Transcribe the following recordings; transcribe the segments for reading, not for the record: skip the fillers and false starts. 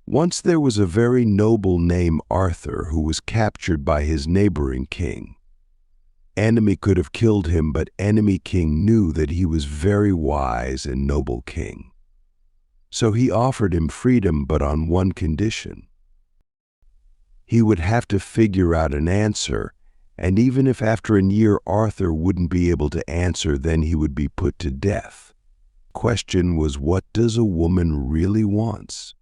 Once there was a very noble named Arthur who was captured by his neighboring king. Enemy could have killed him, but enemy king knew that he was very wise and noble king. So he offered him freedom, but on one condition. He would have to figure out an answer, and even if after a year Arthur wouldn't be able to answer, then he would be put to death. Question was, what does a woman really want?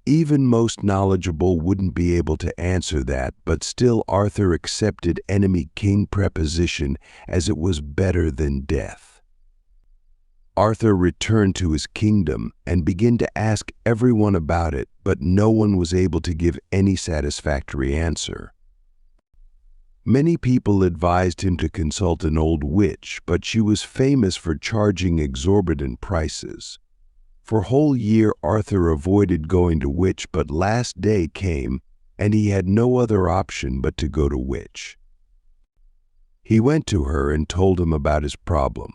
Even most knowledgeable wouldn't be able to answer that, but still Arthur accepted enemy king proposition as it was better than death. Arthur returned to his kingdom and began to ask everyone about it, but no one was able to give any satisfactory answer. Many people advised him to consult an old witch, but she was famous for charging exorbitant prices. For a whole year Arthur avoided going to witch, but last day came and he had no other option but to go to witch. He went to her and told him about his problem.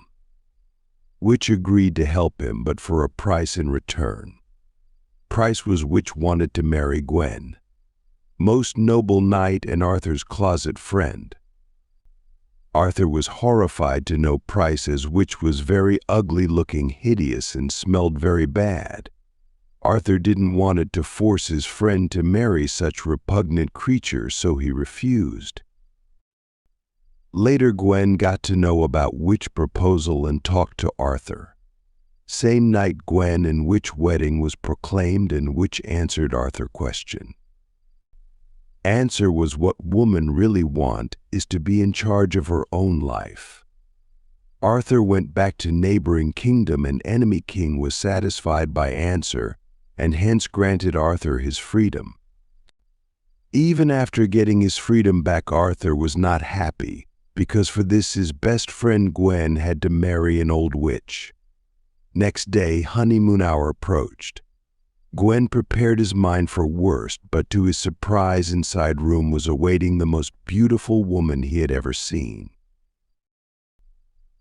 Witch agreed to help him, but for a price in return. Price was witch wanted to marry Gwen, most noble knight and Arthur's closet friend. Arthur was horrified to know Price, as witch was very ugly looking, hideous, and smelled very bad. Arthur didn't want it to force his friend to marry such repugnant creature, so he refused. Later Gwen got to know about witch proposal and talked to Arthur. Same night Gwen and witch wedding was proclaimed, and witch answered Arthur question. Answer was, what women really want is to be in charge of her own life. Arthur went back to neighboring kingdom, and enemy king was satisfied by answer and hence granted Arthur his freedom. Even after getting his freedom back, Arthur was not happy, because for this his best friend Gwen had to marry an old witch. Next day honeymoon hour approached. Gwen prepared his mind for worst, but to his surprise inside room was awaiting the most beautiful woman he had ever seen.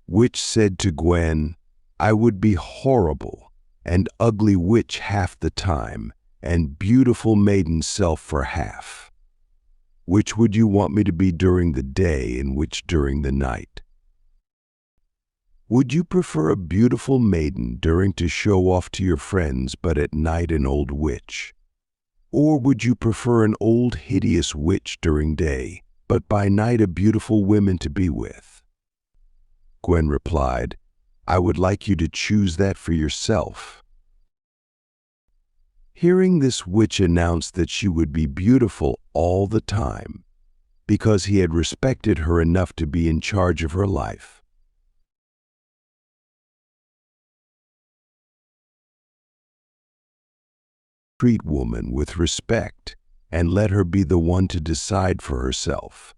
Witch said to Gwen, "I would be horrible and ugly witch half the time, and beautiful maiden self for half. Which would you want me to be during the day and which during the night? Would you prefer a beautiful maiden during to show off to your friends, but at night an old witch? Or would you prefer an old hideous witch during day, but by night a beautiful woman to be with?" Gwen replied, "I would like you to choose that for yourself." Hearing this, witch announced that she would be beautiful all the time, because he had respected her enough to be in charge of her life. Treat woman with respect and let her be the one to decide for herself.